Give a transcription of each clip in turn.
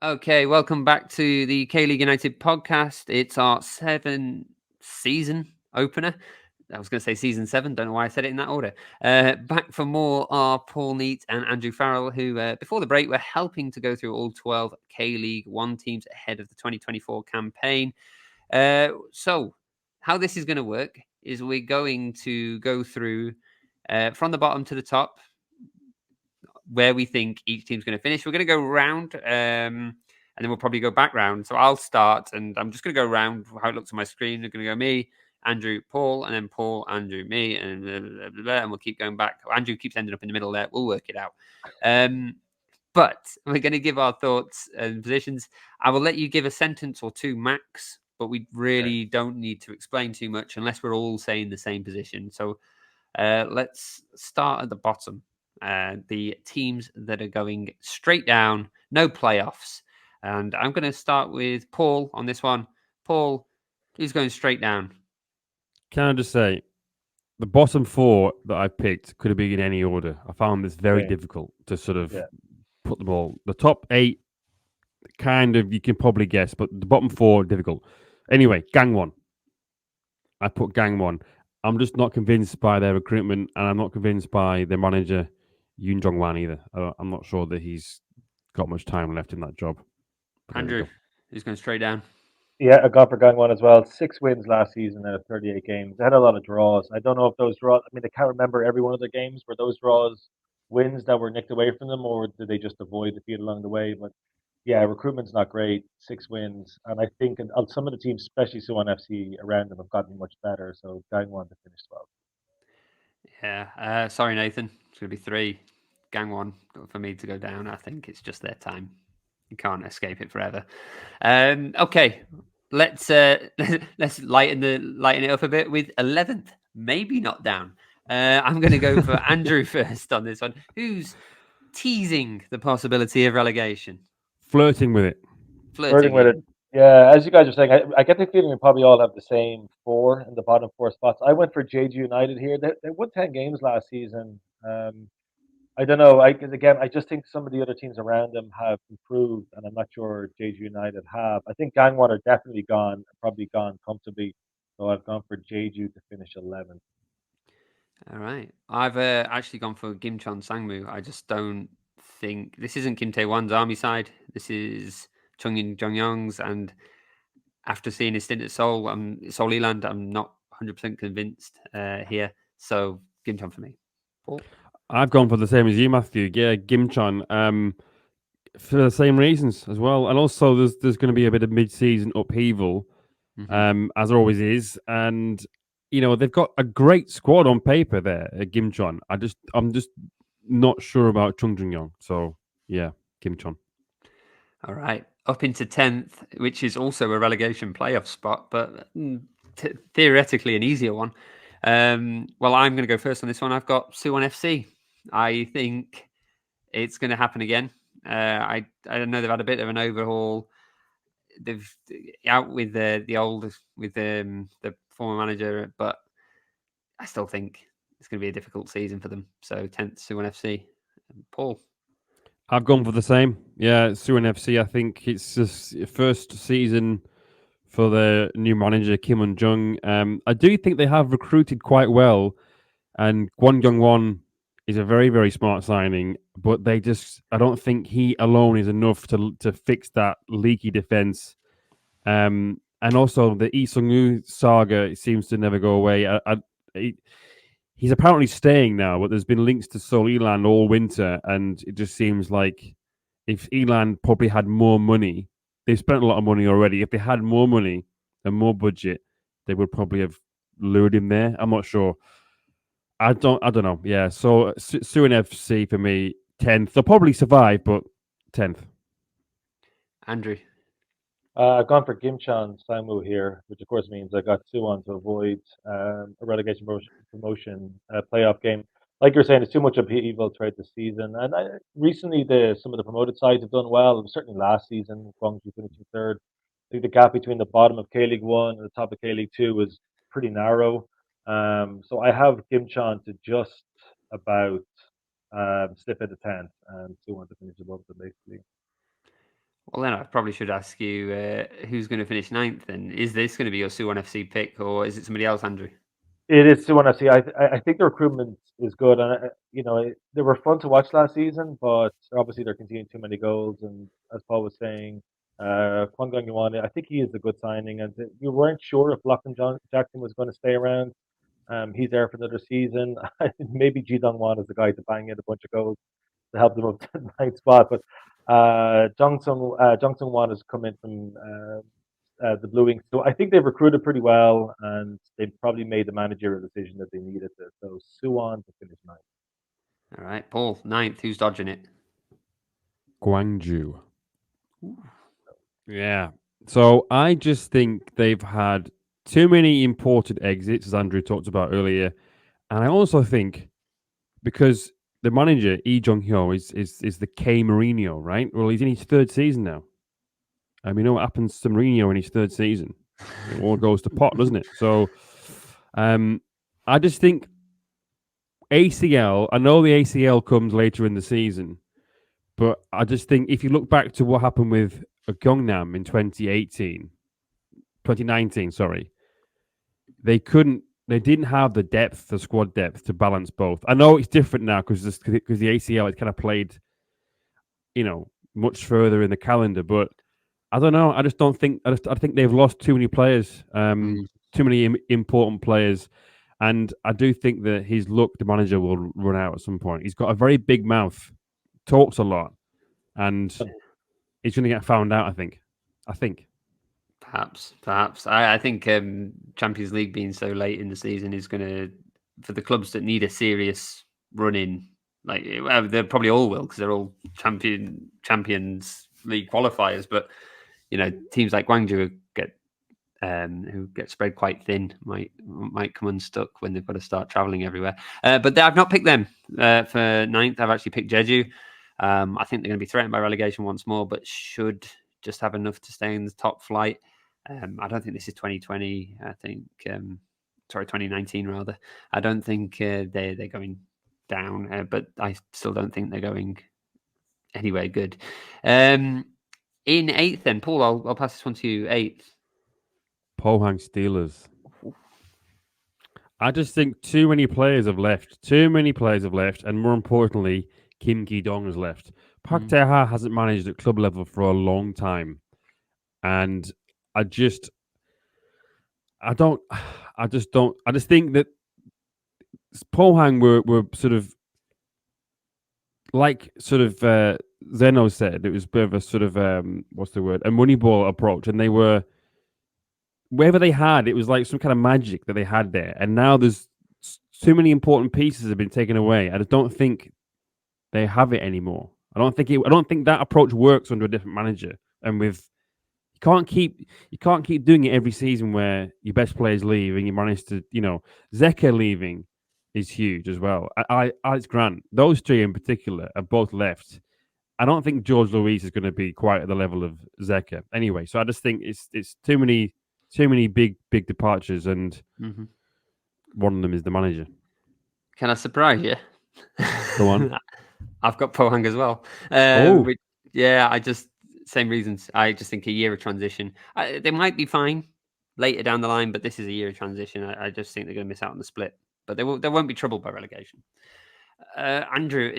Okay, welcome back to the K-League United podcast. It's our season opener. I was going to say season 7. Don't know why I said it in that order. Back for more are Paul Neat and Andrew Farrell, who before the break were helping to go through all 12 K-League 1 teams ahead of the 2024 campaign. So how this is going to work is we're going to go through from the bottom to the top where we think each team's going to finish. We're going to go round, and then we'll probably go back round. So I'll start, and I'm just going to go round how it looks on my screen. We're going to go me, Andrew, Paul, and then Paul, Andrew, me, and blah, blah, blah, blah, and we'll keep going back. Andrew keeps ending up in the middle there. We'll work it out. But we're going to give our thoughts and positions. I will let you give a sentence or two max, but we really don't need to explain too much unless we're all saying the same position. So let's start at the bottom. The teams that are going straight down, no playoffs. And I'm going to start with Paul on this one. Paul, who's going straight down? Can I just say, the bottom 4 that I picked could have been in any order. I found this very Same. difficult to sort of Yeah. put them all. The top 8, kind of, you can probably guess, but the bottom 4, difficult. Anyway, Gang 1. I put Gang 1. I'm just not convinced by their recruitment, and I'm not convinced by their manager, Yoon Jong Wan, either. I'm not sure that he's got much time left in that job. But there we Andrew, go. who's going straight down? Yeah, I got for Gang One as well. 6 wins last season out of 38 games. They had a lot of draws. I don't know if those draws, I mean, I can't remember every one of their games. Were those draws wins that were nicked away from them, or did they just avoid defeat along the way? But yeah, recruitment's not great. 6 wins. And I think some of the teams, especially Suwon FC around them, have gotten much better. So Gang One to finish 12. Yeah. Sorry, Nathan. It's going to be 3. Gang 1 for me to go down. I think it's just their time. You can't escape it forever. Okay, let's let's lighten it up a bit with 11th. Maybe not down. I'm going to go for Andrew first on this one. Who's teasing the possibility of relegation? Flirting with it. Flirting Flirting with it. it. Yeah, as you guys are saying, I get the feeling we probably all have the same 4 in the bottom 4 spots. I went for JG United here. They won 10 games last season. I don't know. Cause again, I just think some of the other teams around them have improved, and I'm not sure JG United have. I think Gangwon are definitely gone, probably gone comfortably. So I've gone for Jeju to finish 11th. All right. I've actually gone for Gimcheon Sangmu. I just don't think this isn't Kim Tae-won's army side. This is Chungin Jongyong's, and after seeing his stint at Seoul Eland, I'm not 100% convinced here. So Gimcheon for me. Paul? I've gone for the same as you, Matthew. Yeah, Gimchon. For the same reasons as well, and also there's going to be a bit of mid-season upheaval, Mm-hmm. as there always is, and they've got a great squad on paper there at Gimchon. I'm just not sure about Chung Jung Yong, so yeah, Gimchon. All right. Up into 10th, which is also a relegation playoff spot, but theoretically an easier one. Well, I'm going to go first on this one. I've got Suwon FC. I think it's going to happen again. I know they've had a bit of an overhaul. They've out with the old with the former manager, but I still think it's going to be a difficult season for them. So 10th Suwon FC. Paul. I've gone for the same. Yeah, Suwon FC. I think it's just first season for the new manager Kim Un Jung. I do think they have recruited quite well, and Kwon Young Won is a very, very smart signing, but I don't think he alone is enough to fix that leaky defense. And also the Lee Sung-woo saga seems to never go away. He, he's apparently staying now, but there's been links to Seoul Eland all winter, and it just seems like if Eland probably had more money, they've spent a lot of money already. If they had more money and more budget, they would probably have lured him there. I'm not sure. I don't know. Yeah. So Suwon FC for me, 10th. They'll probably survive, but 10th. Andrew. I've gone for Gimchan Sangmu here, which of course means I got Suwon to avoid a relegation promotion playoff game. Like you're saying, there's too much upheaval throughout the season, and recently some of the promoted sides have done well. It was certainly last season, Guangzhou finishing third. I think the gap between the bottom of K League One and the top of K League Two was pretty narrow. So I have Gimchan to just about slip at the 10th, and Suwon to finish above them basically. Well, then I probably should ask you who's going to finish 9th. Then is this going to be your Suwon FC pick, or is it somebody else, Andrew? It is Suwon FC. I think the recruitment is good, and they were fun to watch last season, but obviously they're conceding too many goals. And as Paul was saying, Kwon Gong Yuan, I think he is a good signing, and you weren't sure if Lachlan Jackson was going to stay around. He's there for another season. Maybe Ji Dong Wan is the guy to bang in a bunch of goals to help them up to the ninth spot. But Jung Sung Wan has come in from the Blue Wings, so I think they've recruited pretty well, and they've probably made the managerial decision that they needed to. So Suwon to finish ninth. All right, Paul, 9th. Who's dodging it? Gwangju. Yeah. So I just think they've had too many imported exits, as Andrew talked about earlier. And I also think because the manager, Lee Jong-hyo, is the K Mourinho, right? Well, he's in his third season now. You know what happens to Mourinho in his third season? It all goes to pot, doesn't it? So I just think ACL, I know the ACL comes later in the season, but I just think if you look back to what happened with Gyeongnam in 2019, sorry, they didn't have the squad depth to balance both. I know it's different now because the ACL has kind of played, much further in the calendar, but I don't know. I just don't think. I think they've lost too many players, too many important players, and I do think that his luck, the manager, will run out at some point. He's got a very big mouth, talks a lot, and he's going to get found out. I think. Perhaps. I think Champions League being so late in the season is going to, for the clubs that need a serious run in, like they probably all will because they're all Champions League qualifiers. But teams like Gwangju who get spread quite thin might come unstuck when they've got to start traveling everywhere. But I've not picked them for 9th. I've actually picked Jeju. I think they're going to be threatened by relegation once more, but should just have enough to stay in the top flight. I don't think this is 2020. I think, 2019 rather. I don't think they're going down, but I still don't think they're going anywhere good. In 8th, then Paul, I'll pass this one to you. 8th. Pohang Steelers. I just think too many players have left. And more importantly, Kim Ki-dong has left. Park Tae-ha hasn't managed at club level for a long time. And I just think that Pohang were sort of Zeno said, it was a bit of a sort of a Moneyball approach, and they were wherever they had, it was like some kind of magic that they had there. And now there's too many important pieces have been taken away. I just don't think they have it anymore. I don't think that approach works under a different manager. And you can't keep doing it every season where your best players leave and you manage to, Zeka leaving is huge as well. Alex Grant, those three in particular have both left. I don't think George Luis is going to be quite at the level of Zeka anyway. So I just think it's too many big departures, and one of them is the manager. Can I surprise you? Go on. I've got Pohang as well. Same reasons. I just think a year of transition. They might be fine later down the line, but this is a year of transition. I just think they're going to miss out on the split, but they won't be troubled by relegation. Andrew,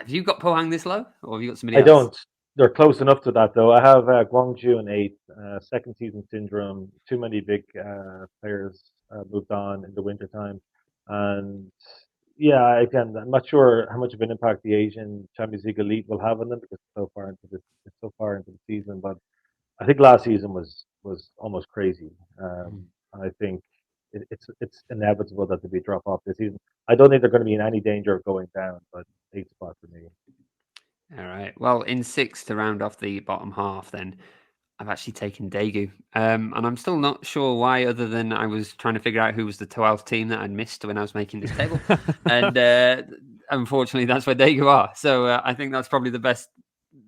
have you got Pohang this low, or have you got somebody else? I don't. They're close enough to that, though. I have Gwangju in 8th. Second season syndrome. Too many big players moved on in the wintertime. And yeah, again, I'm not sure how much of an impact the Asian Champions League elite will have on them because it's so far into the season. But I think last season was almost crazy. I think it's inevitable that there'll be a drop off this season. I don't think they're going to be in any danger of going down, but 8th spot for me. All right. Well, in 6th to round off the bottom half, then I've actually taken Daegu, and I'm still not sure why, other than I was trying to figure out who was the 12th team that I'd missed when I was making this table, and unfortunately, that's where Daegu are. So I think that's probably the best.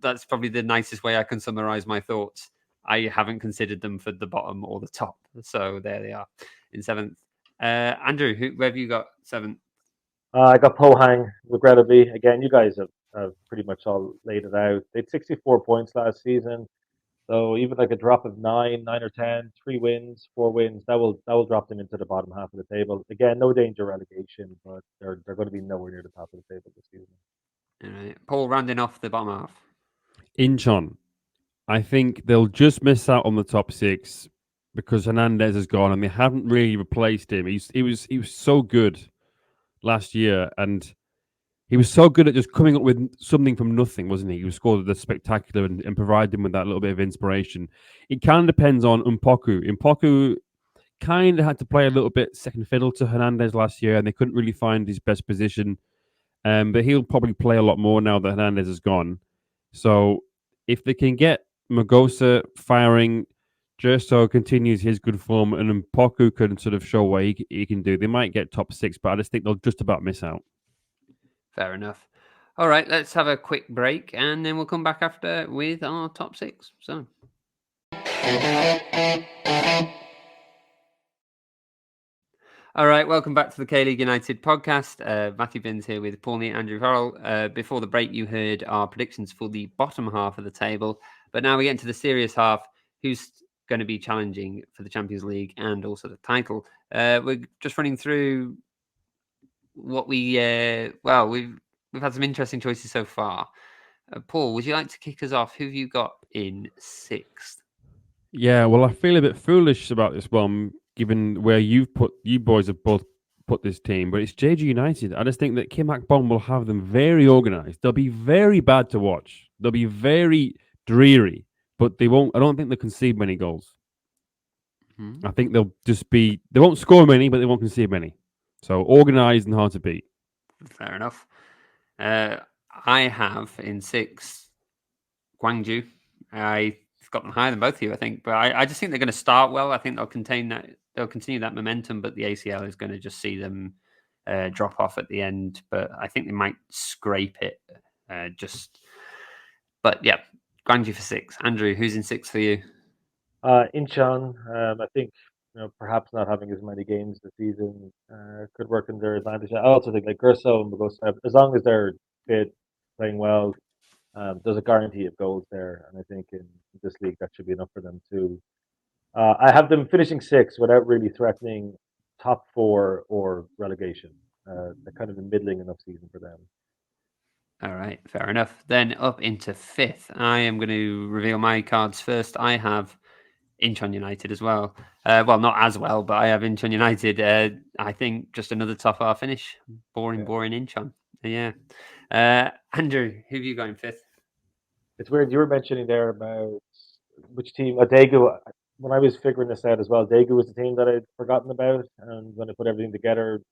That's probably the nicest way I can summarize my thoughts. I haven't considered them for the bottom or the top, so there they are in 7th. Andrew, where have you got 7th? I got Pohang, regrettably. Again, you guys have have pretty much all laid it out. They had 64 points last season. So even like a drop of 9 or 10, 3 wins, 4 wins, that will drop them into the bottom half of the table. Again, no danger of relegation, but they're going to be nowhere near the top of the table this season. All right. Paul, rounding off the bottom half. Incheon, I think they'll just miss out on the top 6 because Hernandez is gone and they haven't really replaced him. He was so good last year, and he was so good at just coming up with something from nothing, wasn't he? He scored the spectacular and provided them with that little bit of inspiration. It kind of depends on Mpoku. Mpoku kind of had to play a little bit second fiddle to Hernandez last year, and they couldn't really find his best position. But he'll probably play a lot more now that Hernandez is gone. So if they can get Magosa firing, Gerso continues his good form, and Mpoku can sort of show what he can do, they might get top 6, but I just think they'll just about miss out. Fair enough. All right, let's have a quick break, and then we'll come back after with our top 6. So. All right, welcome back to the K-League United podcast. Matthew Binns here with Paul, Neat and Andrew Farrell. Before the break, you heard our predictions for the bottom half of the table. But now we get into the serious half. Who's going to be challenging for the Champions League and also the title? We're just running through what we've had some interesting choices so far. Paul, would you like to kick us off? Who have you got in 6th? Yeah, well, I feel a bit foolish about this one, given where you boys have both put this team, but it's JG United. I just think that Kim Hak-bom will have them very organised. They'll be very bad to watch. They'll be very dreary, but they won't. I don't think they'll concede many goals. Mm-hmm. I think they'll just be. They won't score many, but they won't concede many. So organised and hard to beat. Fair enough. I have in 6 Gwangju. I've got them higher than both of you, I think, but I just think they're going to start well. I think they'll continue that momentum, but the ACL is going to just see them drop off at the end. But I think they might scrape it. But yeah, Gwangju for 6. Andrew, who's in 6 for you? Incheon, I think perhaps not having as many games this season could work in their advantage. I also think like Gerso and Magosa, as long as they're fit, playing well, there's a guarantee of goals there, and I think in this league that should be enough for them too. I have them finishing 6 without really threatening top 4 or relegation. They're kind of a middling enough season for them. All right, fair enough. Then up into 5th, I am going to reveal my cards first. I have Incheon United as well. Well, not as well, but I have Incheon United. I think just another top half finish. Boring Incheon. Yeah. Andrew, who have you got in 5th? It's weird. You were mentioning there about which team. Daegu. When I was figuring this out as well, Daegu was the team that I'd forgotten about, and when I put everything together,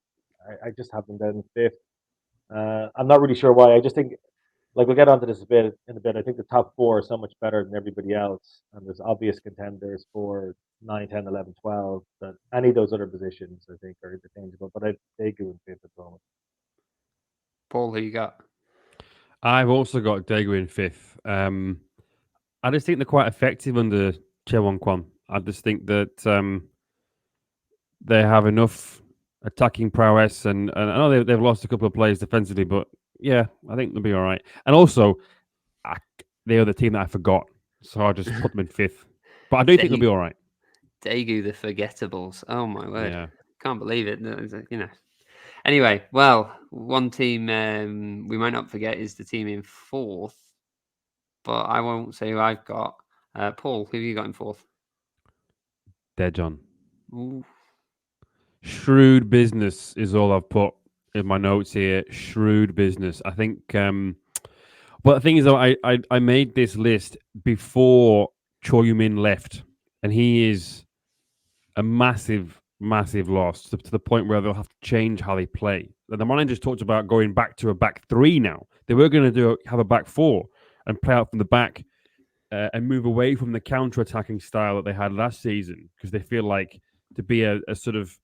I just have them down in 5th. I'm not really sure why. I just think, like we'll get onto this in a bit. I think the top 4 are so much better than everybody else, and there's obvious contenders for 9, 10, 11, 12. That any of those other positions, I think, are interchangeable. But Daegu in 5th at the moment. Paul, who you got? I've also got Daegu in 5th. I just think they're quite effective under Che Won-kwon. I just think that they have enough attacking prowess, and I know they've lost a couple of players defensively, but yeah, I think they'll be all right. And also, they are the team that I forgot, so I just put them in 5th. But I do think they'll be all right. Daegu, the forgettables. Oh my word! Yeah. Can't believe it. Anyway, well, one team we might not forget is the team in 4th, but I won't say who I've got. Paul, who have you got in 4th? Daejeon. Ooh. Shrewd business is all I've put in my notes here. Shrewd business. I think. But the thing is, though, I made this list before Cho Yu-min left, and he is a massive loss to the point where they'll have to change how they play. The managers talked about going back to a back 3 now. They were going to have a back 4 and play out from the back and move away from the counter-attacking style that they had last season, because they feel like to be a sort of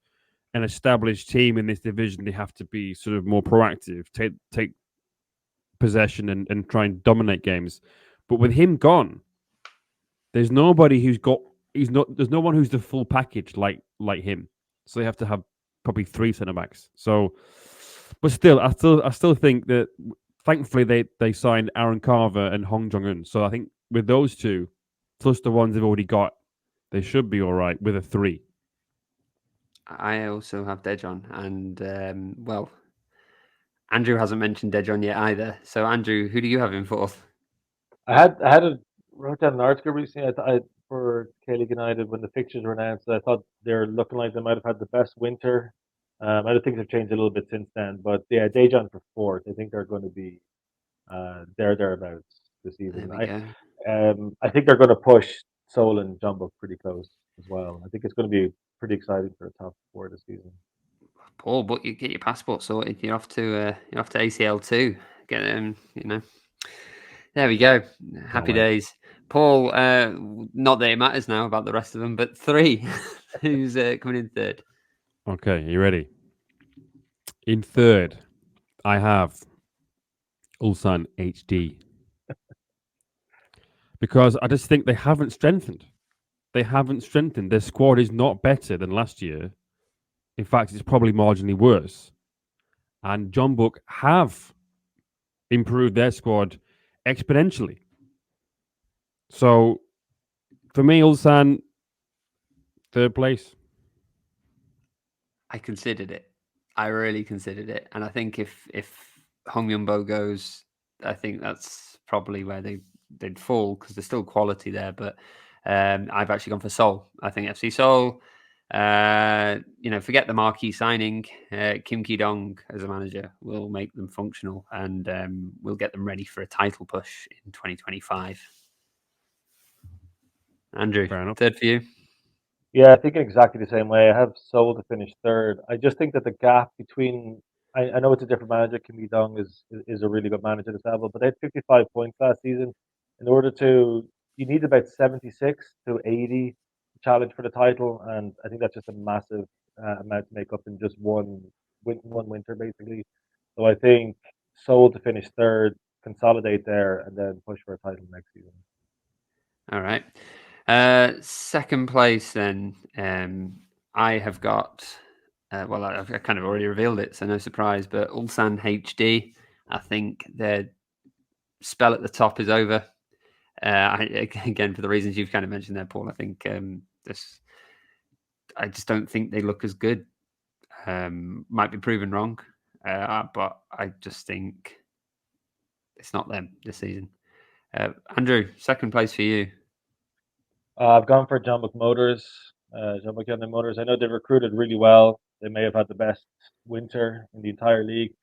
an established team in this division, they have to be sort of more proactive, take possession and try and dominate games. But with him gone, there's nobody there's no one who's the full package like him. So they have to have probably 3 centre backs. So, but still, I still think that thankfully they signed Aaron Carver and Hong Jong-un. So I think with those two, plus the ones they've already got, they should be all right with a 3. I also have Dejon, and well, Andrew hasn't mentioned Dejon yet either. So Andrew, who do you have in fourth? wrote down an article recently. For K League United when the fixtures were announced. I thought they're looking like they might have had the best winter. I know things have changed a little bit since then, but yeah, Dejan for fourth. I think they're going to be thereabouts this There season. we go. I think they're going to push Seoul and Jumbo pretty close as well. I think it's going to be pretty exciting for a top 4 this season. Paul, but you get your passport sorted. You're off to ACL2. Get them, There we go. Happy days. Paul, not that it matters now about the rest of them, but 3. Who's coming in third? Okay, you ready? In third, I have Ulsan HD. Because I just think they haven't strengthened. Their squad is not better than last year. In fact, it's probably marginally worse. And Jeonbuk have improved their squad exponentially. So, for me, Ulsan, third place. I considered it. I really considered it, and I think if Hong Yunbo goes, I think that's probably where they'd fall because there's still quality there. But I've actually gone for Seoul. I think FC Seoul. Forget the marquee signing. Kim Ki-dong as a manager will make them functional, and we'll get them ready for a title push in 2025. Andrew, third for you. Yeah, thinking exactly the same way. I have Seoul to finish third. I just think that the gap between I know it's a different manager. Kim Dong is a really good manager at this level, but they had 55 points last season. In order to, you need about 76 to 80 to challenge for the title, and I think that's just a massive amount to make up in just one winter, basically. So I think Seoul to finish third, consolidate there, and then push for a title next season. All right. Second place, then, I have got. I've kind of already revealed it, so no surprise. But Ulsan HD, I think their spell at the top is over. Again, for the reasons you've kind of mentioned there, Paul. I think I just don't think they look as good. Might be proven wrong, but I just think it's not them this season. Andrew, second place for you. I've gone for Jeonbuk Motors, Jeonbuk Hyundai Motors. I know they've recruited really well. They may have had the best winter in the entire league.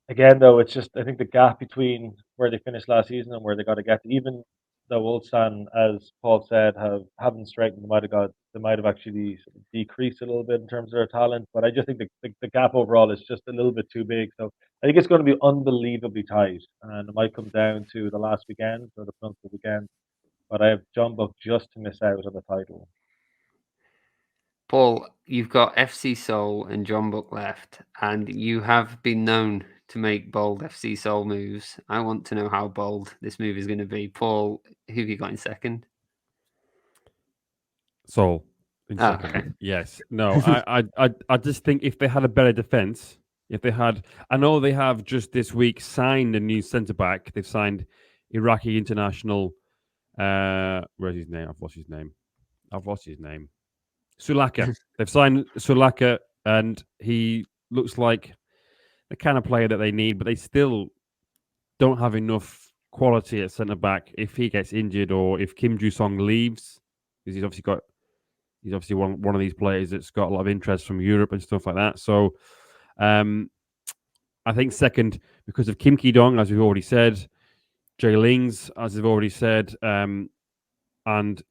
Again, though, it's just I think the gap between where they finished last season and where they got to get, even though Ulsan, as Paul said, haven't strengthened, they might have actually sort of decreased a little bit in terms of their talent. But I just think the gap overall is just a little bit too big. So I think it's going to be unbelievably tight, and it might come down to the last weekend or the penultimate weekend. But I have Jeonbuk just to miss out on the title. Paul, you've got FC Seoul and Jeonbuk left, and you have been known to make bold FC Seoul moves. I want to know how bold this move is going to be. Paul, who have you got in second? Seoul in second. Okay. Yes. No, I just think if they had a better defense, I know they have just this week signed a new centre back. They've signed Iraqi international. Where's his name? I've lost his name. Sulaka. They've signed Sulaka, and he looks like the kind of player that they need, but they still don't have enough quality at centre back. If he gets injured or if Kim Ju-song leaves, because he's obviously one of these players that's got a lot of interest from Europe and stuff like that. So I think second because of Kim Ki-dong, as we've already said, Jay Lings, as we've already said, and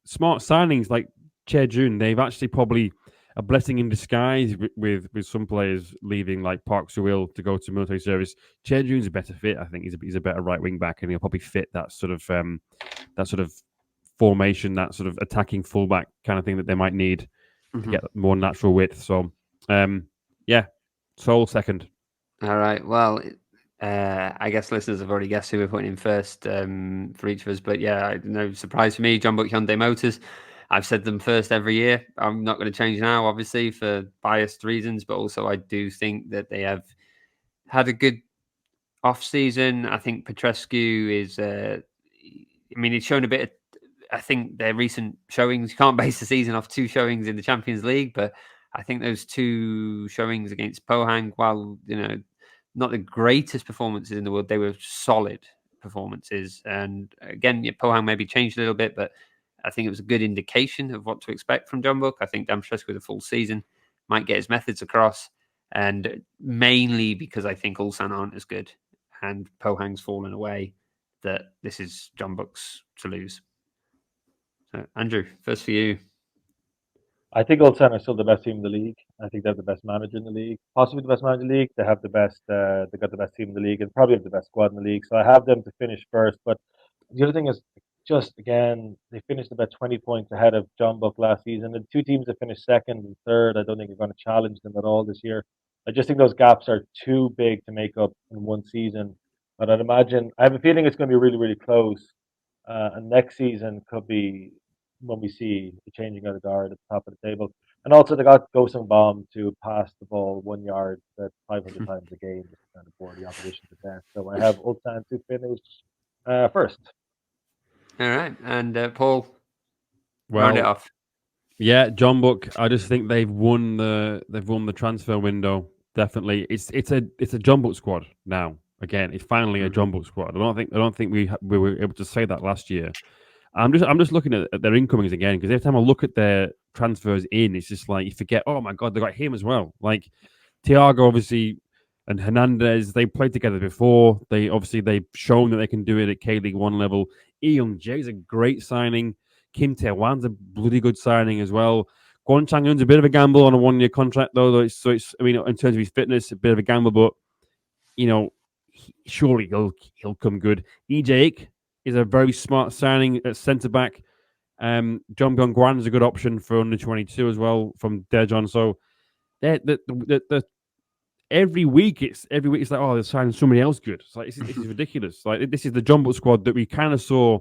smart signings like Che Jun. They've actually probably a blessing in disguise with some players leaving, like Park Soo-il to go to military service. Che Jun's a better fit. I think he's a better right wing back, and he'll probably fit that sort of formation, that sort of attacking fullback kind of thing that they might need to get more natural width. So, Seoul second. All right. Well, I guess listeners have already guessed who we're putting in first for each of us. But yeah, no surprise for me. Jeonbuk Hyundai Motors. I've said them first every year. I'm not going to change now, obviously, for biased reasons. But also, I do think that they have had a good off season, I think Petrescu is. He's shown a bit of. I think their recent showings. You can't base the season off 2 showings in the Champions League, but I think those 2 showings against Pohang, while not the greatest performances in the world, they were solid performances. And again, Pohang maybe changed a little bit, but I think it was a good indication of what to expect from John Book. I think Dan Petrescu with a full season might get his methods across, and mainly because I think Ulsan aren't as good and Pohang's fallen away, that this is John Book's to lose. So, Andrew, first for you. I think Ulsan are still the best team in the league. I think they have the best manager in the league, possibly the best manager in the league. They have the best. They got the best team in the league, and probably have the best squad in the league. So I have them to finish first. But the other thing is, just again, they finished about 20 points ahead of John Buck last season. And 2 teams that finished second and third, I don't think are going to challenge them at all this year. I just think those gaps are too big to make up in one season. But I'd imagine, I have a feeling it's going to be really, really close. And next season could be when we see the changing of the guard at the top of the table. And also, they got Gosung Bomb to pass the ball 1 yard 500 times a game, just to kind of bore the opposition to death. So I have Ulsan to finish first. All right, and Paul, Well, round it off. Yeah, John Book. I just think they've won the transfer window. Definitely, it's a John Book squad now. Again, it's finally a John Book squad. I don't think we were able to say that last year. I'm just looking at their incomings again, because every time I look at their transfers in, it's just like you forget. Oh my god, they got him as well. Like Thiago, obviously, and Hernandez. They played together before. They've shown that they can do it at K League 1 level. Young Jae's a great signing. Kim Tae-wan's a bloody good signing as well. Kwon Chang-eun's a bit of a gamble on a 1-year contract, though. In terms of his fitness, a bit of a gamble, but surely he'll come good. EJ is a very smart signing at centre back. John Byung-gwan is a good option for under 22 as well from Daejeon. So every week it's like, oh, they're signing somebody else good. It's like this is ridiculous. Like this is the Jumbo squad that we kind of saw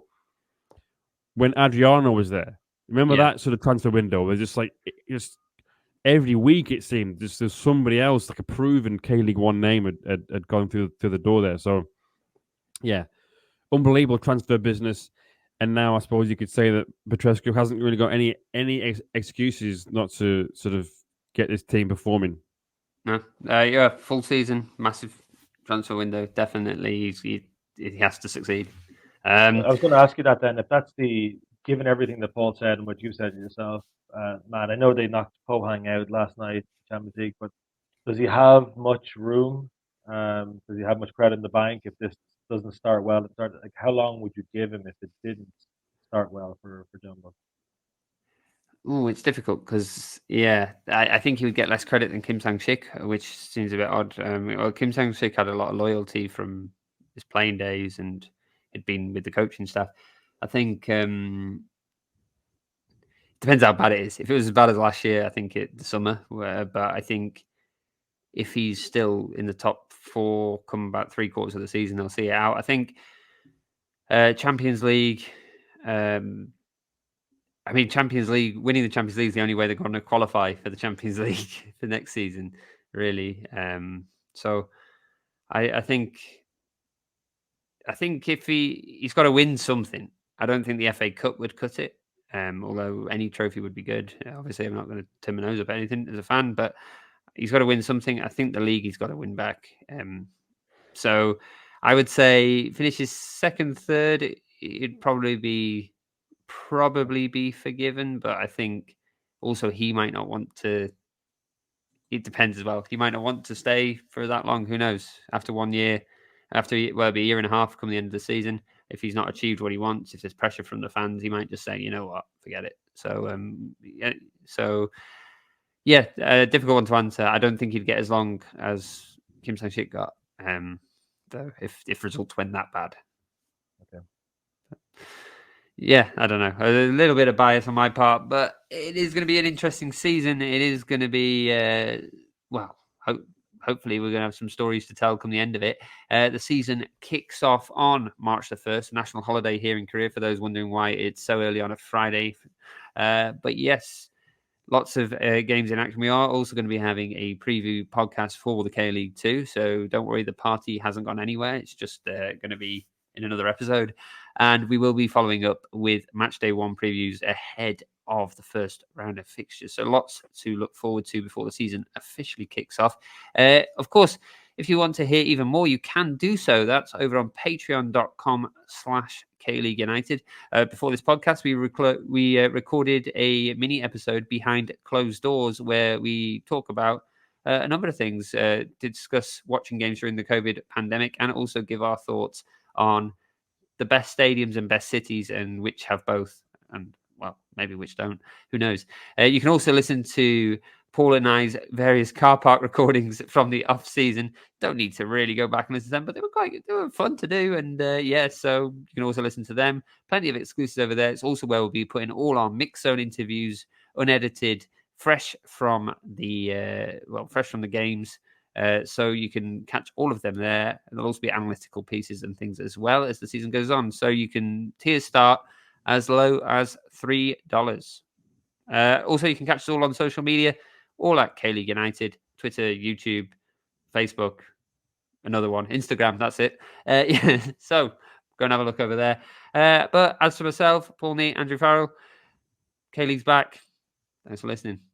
when Adriano was there. Remember that sort of transfer window? They're just like every week it seemed there's somebody else, like a proven K League 1 name had gone through the door there. So yeah, unbelievable transfer business. And now I suppose you could say that Petrescu hasn't really got any excuses not to sort of get this team performing. No, full season, massive transfer window. Definitely, he has to succeed. I was going to ask you that then. If that's given everything that Paul said and what you said yourself, man, I know they knocked Pohang out last night, Champions League, but does he have much room? Does he have much credit in the bank if this doesn't start well? Like, how long would you give him if it didn't start well for Jumbo? Oh, it's difficult because, I think he would get less credit than Kim Sang-sik, which seems a bit odd. Kim Sang-sik had a lot of loyalty from his playing days and had been with the coaching staff. I think depends how bad it is. If it was as bad as last year, I think the summer. But I think if he's still in the top 4, come about 3/4 of the season, they'll see it out. I think Champions League. Champions League, winning the Champions League is the only way they're going to qualify for the Champions League for next season, really. So I think if he's got to win something. I don't think the FA Cup would cut it. Although any trophy would be good. Obviously, I'm not going to turn my nose up at anything as a fan, but he's got to win something. I think the league he's got to win back. So I would say finishes second, third. It'd probably be forgiven, but I think also he might not want to. It depends as well. He might not want to stay for that long. Who knows? After 1 year, it'll be a year and a half come the end of the season. If he's not achieved what he wants, if there's pressure from the fans, he might just say, you know what, forget it. So, a difficult one to answer. I don't think he'd get as long as Kim Sang-sik got. Though, if results went that bad. Okay. Yeah, I don't know. A little bit of bias on my part, but it is going to be an interesting season. It is going to be, hopefully we're going to have some stories to tell come the end of it. The season kicks off on March the 1st, national holiday here in Korea, for those wondering why it's so early on a Friday. But yes, lots of games in action. We are also going to be having a preview podcast for the K-League too, so don't worry, the party hasn't gone anywhere. It's just going to be in another episode. And we will be following up with match day 1 previews ahead of the first round of fixtures. So lots to look forward to before the season officially kicks off. Of course, if you want to hear even more, you can do so. That's over on patreon.com/K-League United. Before this podcast, we recorded a mini episode behind closed doors where we talk about a number of things to discuss watching games during the COVID pandemic and also give our thoughts on the best stadiums and best cities and which have both and, well, maybe which don't. Who knows? You can also listen to Paul and I's various car park recordings from the off season. Don't need to really go back and listen to them, but they were fun to do. And so you can also listen to them. Plenty of exclusives over there. It's also where we'll be putting all our mix zone interviews, unedited, fresh from the games. So you can catch all of them there. And there'll also be analytical pieces and things as well as the season goes on. So you can tier start as low as $3. Also, you can catch us all on social media, all at K-League United, Twitter, YouTube, Facebook, another one, Instagram, that's it. So go and have a look over there. But as for myself, Paul, Neat, Andrew Farrell, K-League's back. Thanks for listening.